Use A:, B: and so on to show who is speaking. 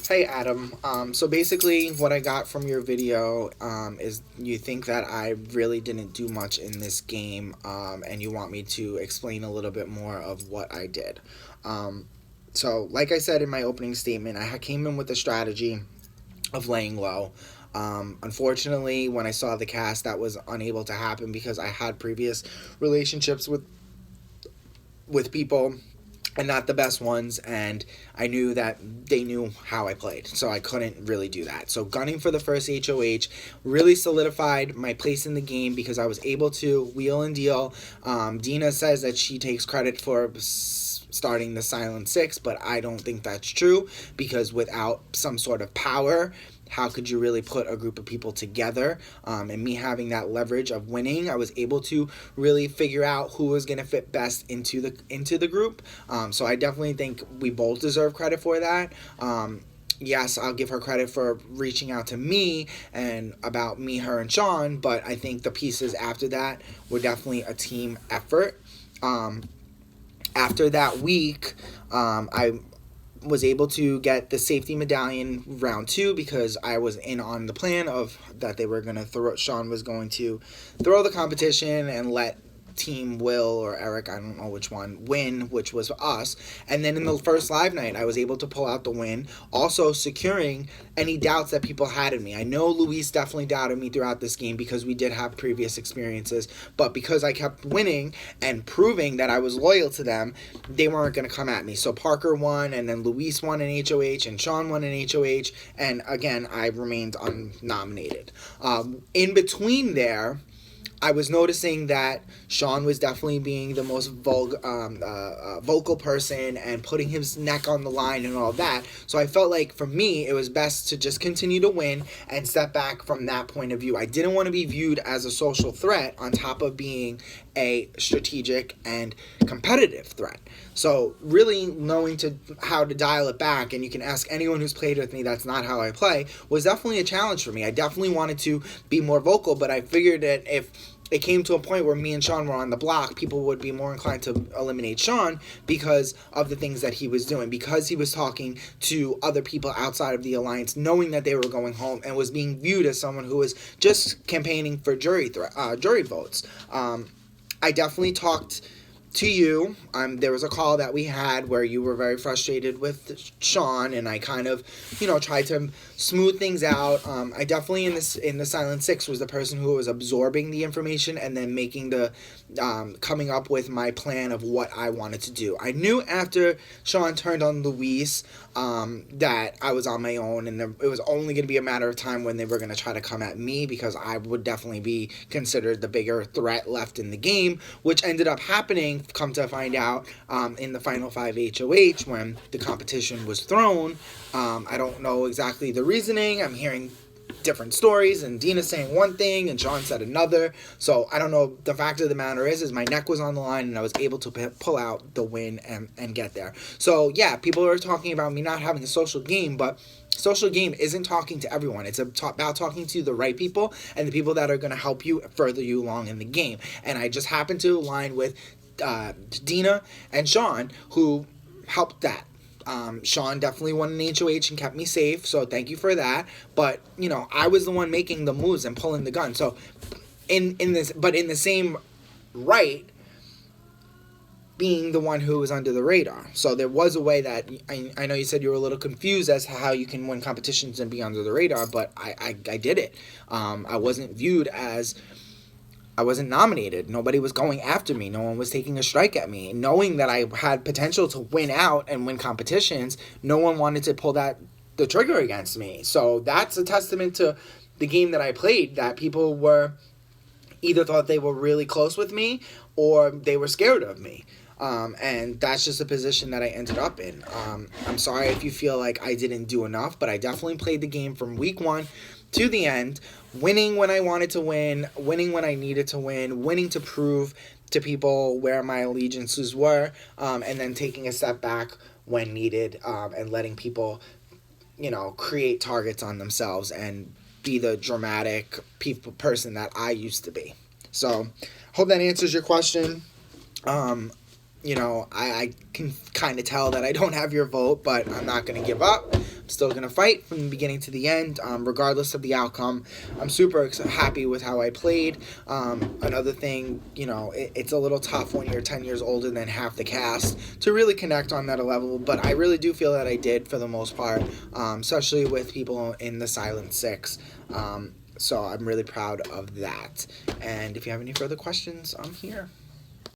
A: Hey Adam, so basically what I got from your video is you think that I really didn't do much in this game, and you want me to explain a little bit more of what I did. Um, so, like I said in my opening statement, came in with a strategy of laying low. Unfortunately, when I saw the cast, that was unable to happen because I had previous relationships with people and not the best ones, and I knew that they knew how I played, so I couldn't really do that. So gunning for the first HOH really solidified my place in the game because I was able to wheel and deal. Dina says that she takes credit for starting the Silent Six, but I don't think that's true because without some sort of power, how could you really put a group of people together? And me having that leverage of winning, I was able to really figure out who was going to fit best into the group. So I definitely think we both deserve credit for that. Yes, I'll give her credit for reaching out to me and about me, her, and Sean, but I think the pieces after that were definitely a team effort. After that week, I was able to get the safety medallion round two because I was in on the plan of that they were going to throw. Sean was going to throw the competition and let Team Will or Eric, I don't know which one, win, which was us. And then in the first live night, I was able to pull out the win, also securing any doubts that people had in me. I know Luis definitely doubted me throughout this game because we did have previous experiences, but because I kept winning and proving that I was loyal to them, they weren't going to come at me. So Parker won, and then Luis won an HOH, and Sean won an HOH, and again, I remained unnominated. In between there, I was noticing that Sean was definitely being the most vocal person and putting his neck on the line and all that. So I felt like for me, it was best to just continue to win and step back from that point of view. I didn't want to be viewed as a social threat on top of being a strategic and competitive threat. So really knowing how to dial it back, and you can ask anyone who's played with me, that's not how I play, was definitely a challenge for me. I definitely wanted to be more vocal, but I figured that if it came to a point where me and Sean were on the block, people would be more inclined to eliminate Sean because of the things that he was doing, because he was talking to other people outside of the alliance, knowing that they were going home, and was being viewed as someone who was just campaigning for jury votes. I definitely talked to you. There was a call that we had where you were very frustrated with Sean, and I kind of, tried to smooth things out. I definitely in the Silent Six was the person who was absorbing the information and then making coming up with my plan of what I wanted to do. I knew after Sean turned on Luis that I was on my own, and it was only going to be a matter of time when they were going to try to come at me because I would definitely be considered the bigger threat left in the game, which ended up happening, come to find out, in the Final 5 HOH when the competition was thrown. I don't know exactly the reasoning. I'm hearing different stories, and Dina saying one thing and Sean said another, so I don't know. The fact of the matter is my neck was on the line and I was able to pull out the win and get there. So yeah, people are talking about me not having a social game, but social game isn't talking to everyone. It's about talking to the right people and the people that are going to help you further you along in the game, and I just happened to align with Dina and Sean, who helped that. Sean definitely won an HOH and kept me safe, so thank you for that. But I was the one making the moves and pulling the gun. So in the same right, being the one who was under the radar. So there was a way that I know you said you were a little confused as to how you can win competitions and be under the radar, but I did it. I wasn't nominated. Nobody was going after me. No one was taking a strike at me. Knowing that I had potential to win out and win competitions, no one wanted to pull the trigger against me. So that's a testament to the game that I played, that people were either thought they were really close with me or they were scared of me. And that's just a position that I ended up in. I'm sorry if you feel like I didn't do enough, but I definitely played the game from week one to the end, winning when I wanted to win, winning when I needed to win, winning to prove to people where my allegiances were, and then taking a step back when needed, and letting people, create targets on themselves and be the dramatic person that I used to be. So, hope that answers your question. I can kind of tell that I don't have your vote, but I'm not going to give up. still going to fight from the beginning to the end, regardless of the outcome. I'm super happy with how I played. Another thing, it's a little tough when you're 10 years older than half the cast to really connect on that level, but I really do feel that I did for the most part, especially with people in the Silent Six. So I'm really proud of that. And if you have any further questions, I'm here.